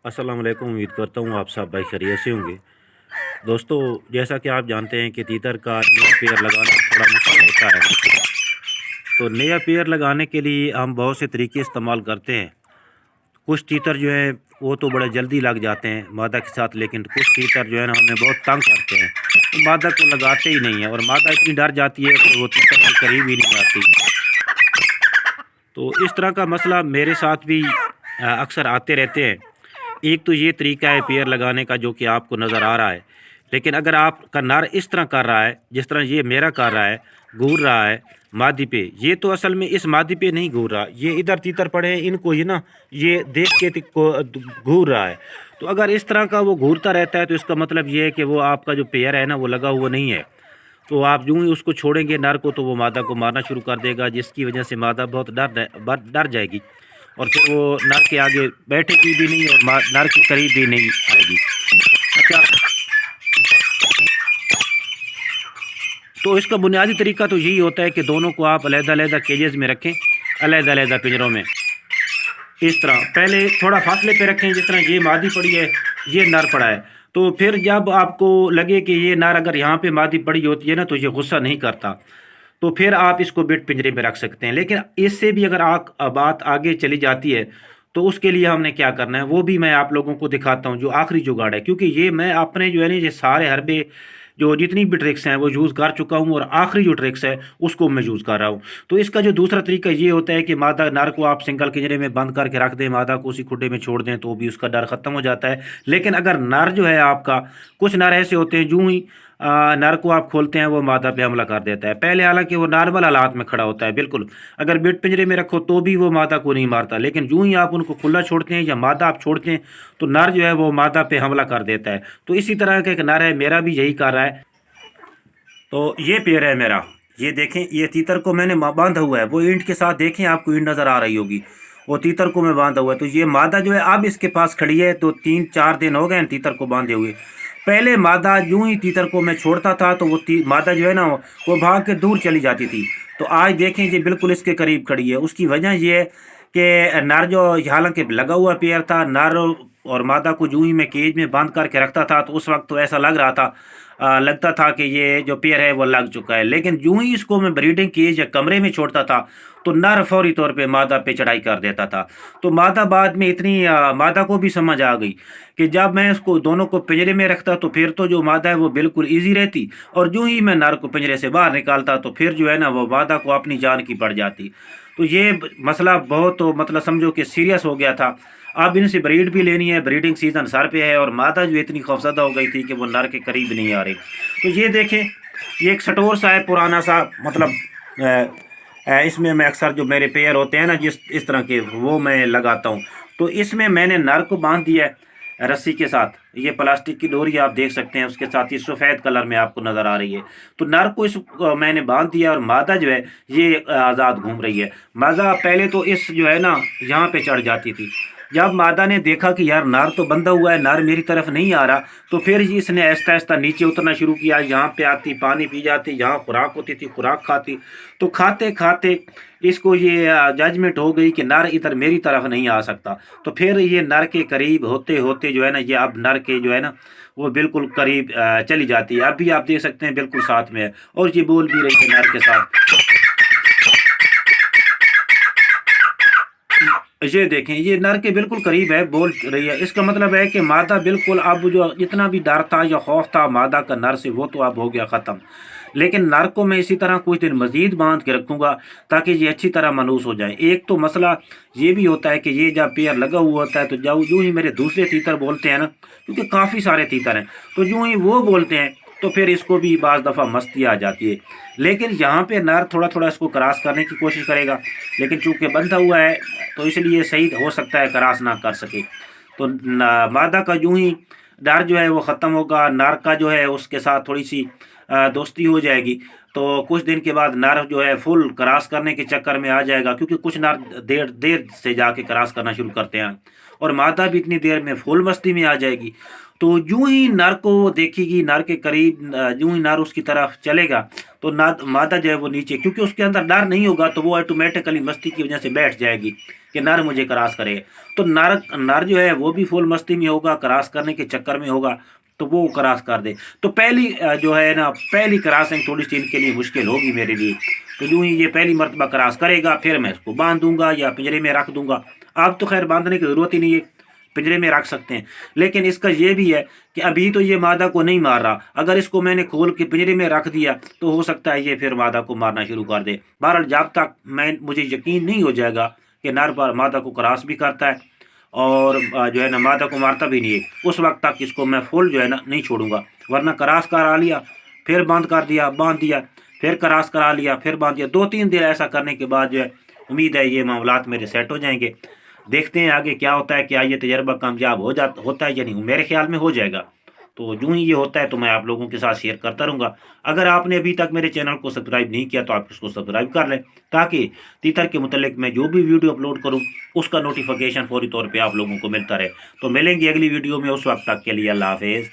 अस्सलाम वालेकुम। उम्मीद करता हूँ आप सब भाई खैरियत से होंगे। दोस्तों, जैसा कि आप जानते हैं कि तीतर का नया पेड़ लगाना थोड़ा मुश्किल होता है। तो नया पेड़ लगाने के लिए हम बहुत से तरीके इस्तेमाल करते हैं। कुछ तीतर जो है वो तो बड़े जल्दी लग जाते हैं मादा के साथ, लेकिन कुछ तीतर जो है ना हमें बहुत तंग करते हैं, तो मादा को लगाते ही नहीं है और मादा इतनी डर जाती है कि वो तीतर के करीब ही नहीं आती। तो इस तरह का मसला मेरे साथ भी अक्सर आते रहते हैं। एक तो ये तरीका है पेड़ लगाने का जो कि आपको नज़र आ रहा है, लेकिन अगर आपका नर इस तरह कर रहा है जिस तरह ये मेरा कर रहा है, घूर रहा है मादी पे, ये तो असल में इस मादी पे नहीं घूर रहा, ये इधर तीतर पड़े हैं इनको ये ना ये देख के को घूर रहा है। तो अगर इस तरह का वो घूरता रहता है तो इसका मतलब ये है कि वो आपका जो पेड़ है ना वो लगा हुआ नहीं है। तो आप यूं ही उसको छोड़ेंगे नर को तो वो मादा को मारना शुरू कर देगा, जिसकी वजह से मादा बहुत डर जाएगी और फिर वो नर के आगे बैठेगी भी नहीं और नर के करीब भी नहीं आएगी। अच्छा, तो इसका बुनियादी तरीका तो यही होता है कि दोनों को आप अलग-अलग केजेस में रखें, अलग-अलग पिंजरों में। इस तरह पहले थोड़ा फासले पे रखें, जिस तरह ये मादी पड़ी है, ये नर पड़ा है। तो फिर जब आपको लगे कि ये नर अगर यहाँ पे मादी पड़ी होती है ना तो ये गुस्सा नहीं करता, तो फिर आप इसको बिट पिंजरे में रख सकते हैं। लेकिन इससे भी अगर बात आगे चली जाती है तो उसके लिए हमने क्या करना है वो भी मैं आप लोगों को दिखाता हूँ, जो आखिरी जुगाड़ है। क्योंकि ये मैं अपने जो है ना ये सारे हरबे जो जितनी भी ट्रिक्स हैं वो यूज़ कर चुका हूँ और आखिरी जो ट्रिक्स है उसको मैं यूज़ कर रहा हूँ। तो इसका जो दूसरा तरीका ये होता है कि मादा नर को आप सिंगल पिंजरे में बंद करके रख दें, मादा को उसी खुड्डे में छोड़ दें तो भी उसका डर ख़त्म हो जाता है। लेकिन अगर नर जो है आपका, कुछ नर ऐसे होते हैं यूं ही नर को आप खोलते हैं वो मादा पे हमला कर देता है। पहले हालांकि वो नॉर्मल हालात में खड़ा होता है बिल्कुल, अगर बिट पिंजरे में रखो तो भी वो मादा को नहीं मारता, लेकिन यूं ही आप उनको खुला छोड़ते हैं या मादा आप छोड़ते हैं तो नर जो है वो मादा पे हमला कर देता है। तो इसी तरह का एक नर है, मेरा भी यही कर रहा है। तो ये पेड़ है मेरा, ये देखें, ये तीतर को मैंने बांधा हुआ है, वो ईंट के साथ देखें, आपको ईंट नज़र आ रही होगी, वो तीतर को मैं बांधा हुआ है। तो ये मादा जो है अब इसके पास खड़ी है, तो 3-4 दिन हो गए तीतर को बांधे हुए। पहले मादा यूं ही तीतर को मैं छोड़ता था तो वो मादा जो है ना वो भाग के दूर चली जाती थी। तो आज देखें ये बिल्कुल इसके करीब खड़ी है। उसकी वजह ये है कि नर जो हालांकि लगा हुआ पेड़ था, नर और मादा को यूं ही मैं केज में बांध करके रखता था तो उस वक्त तो ऐसा लग रहा था, लगता था कि ये जो पेड़ है वो लग चुका है। लेकिन यूं ही इसको मैं ब्रीडिंग केज या कमरे में छोड़ता था तो नर फौरी तौर पे मादा पे चढ़ाई कर देता था। तो मादा बाद में इतनी मादा को भी समझ आ गई कि जब मैं इसको दोनों को पिंजरे में रखता तो फिर तो जो मादा है वो बिल्कुल ईजी रहती, और यूं ही मैं नर को पिंजरे से बाहर निकालता तो फिर जो है ना वो मादा को अपनी जान की पड़ जाती। तो ये मसला बहुत, तो मतलब समझो कि सीरियस हो गया था। अब इनसे ब्रीड भी लेनी है, ब्रीडिंग सीजन सर पे है, और मादा जो इतनी खौफजदा हो गई थी कि वो नर के करीब नहीं आ रही। तो ये देखें, ये एक स्टोर सा है पुराना सा, मतलब इसमें मैं अक्सर जो मेरे पेयर होते हैं ना जिस इस तरह के वो मैं लगाता हूँ। तो इसमें मैंने नर को बांध दिया है रस्सी के साथ, ये प्लास्टिक की डोरी आप देख सकते हैं, उसके साथ ही सफ़ेद कलर में आपको नज़र आ रही है। तो नर को इस मैंने बांध दिया और मादा जो है ये आज़ाद घूम रही है। मादा पहले तो इस जो है ना यहाँ पे चढ़ जाती थी। जब मादा ने देखा कि यार नर तो बंधा हुआ है, नर मेरी तरफ नहीं आ रहा, तो फिर इसने आहिस्ता आहिस्ता नीचे उतरना शुरू किया। यहाँ पे आती, पानी पी जाती, यहाँ खुराक होती थी, खुराक खाती। तो खाते खाते इसको ये जजमेंट हो गई कि नर इधर मेरी तरफ नहीं आ सकता। तो फिर ये नर के करीब होते होते जो है ना ये अब नर के जो है ना वो बिल्कुल करीब चली जाती है। अब भी आप देख सकते हैं बिल्कुल साथ में है और ये बोल भी रही है नर के साथ। ये देखें, ये नर के बिल्कुल करीब है, बोल रही है। इसका मतलब है कि मादा बिल्कुल, अब जो जितना भी डर था या खौफ था मादा का नर से वो तो अब हो गया ख़त्म। लेकिन नर को मैं इसी तरह कुछ दिन मज़ीद बांध के रखूँगा ताकि ये अच्छी तरह मानूस हो जाए। एक तो मसला ये भी होता है कि ये जब पेयर लगा हुआ होता है तो जब यूँ ही मेरे दूसरे तीतर बोलते हैं ना, क्योंकि काफ़ी सारे तीतर हैं, तो यूँ ही वो बोलते हैं तो फिर इसको भी बाज़ दफ़ा मस्ती आ जाती है। लेकिन यहाँ पे नर थोड़ा थोड़ा इसको क्रॉस करने की कोशिश करेगा, लेकिन चूंकि बंधा हुआ है तो इसलिए सही हो सकता है क्रॉस ना कर सके। तो मादा का यूं ही डर जो है वो ख़त्म होगा, नर का जो है उसके साथ थोड़ी सी दोस्ती हो जाएगी। तो कुछ दिन के बाद नर जो है फुल क्रॉस करने के चक्कर में आ जाएगा, क्योंकि कुछ नर देर देर से जाके क्रॉस करना शुरू करते हैं और मादा भी इतनी देर में फुल मस्ती में आ जाएगी। تو یوں ہی نر کو وہ دیکھے گی، نر کے قریب یوں ہی نر اس کی طرف چلے گا تو مادہ جو ہے وہ نیچے، کیونکہ اس کے اندر ڈر نہیں ہوگا تو وہ آٹومیٹیکلی مستی کی وجہ سے بیٹھ جائے گی کہ نر مجھے کراس کرے. تو نر جو ہے وہ بھی فل مستی میں ہوگا، کراس کرنے کے چکر میں ہوگا تو وہ کراس کر دے. تو پہلی جو ہے نا پہلی کراسنگ تھوڑی سی ان کے لیے مشکل ہوگی میرے لیے. تو یوں ہی یہ پہلی مرتبہ کراس کرے گا، پھر میں اس کو باندھ دوں گا یا پنجرے میں رکھ دوں گا. آپ تو خیر باندھنے کی ضرورت ہی نہیں ہے، پنجرے میں رکھ سکتے ہیں. لیکن اس کا یہ بھی ہے کہ ابھی تو یہ مادہ کو نہیں مار رہا، اگر اس کو میں نے کھول کے پنجرے میں رکھ دیا تو ہو سکتا ہے یہ پھر مادہ کو مارنا شروع کر دے. بہرحال جب تک مجھے یقین نہیں ہو جائے گا کہ نر مادہ کو کراس بھی کرتا ہے اور جو ہے نا مادہ کو مارتا بھی نہیں ہے، اس وقت تک اس کو میں فل جو ہے نا نہیں چھوڑوں گا. ورنہ کراس کرا لیا پھر بند کر دیا، باندھ دیا، پھر کراس کرا لیا پھر باندھ دیا، 2-3 دن ایسا کرنے کے بعد جو ہے امید ہے یہ معاملات میرے سیٹ ہو جائیں گے. دیکھتے ہیں آگے کیا ہوتا ہے، کیا یہ تجربہ کامیاب ہوتا ہے یا نہیں. میرے خیال میں ہو جائے گا. تو جو ہی یہ ہوتا ہے تو میں آپ لوگوں کے ساتھ شیئر کرتا رہوں گا. اگر آپ نے ابھی تک میرے چینل کو سبسکرائب نہیں کیا تو آپ اس کو سبسکرائب کر لیں، تاکہ تیتر کے متعلق میں جو بھی ویڈیو اپلوڈ کروں اس کا نوٹیفیکیشن فوری طور پہ آپ لوگوں کو ملتا رہے. تو ملیں گے اگلی ویڈیو میں، اس وقت تک کے لیے اللہ حافظ.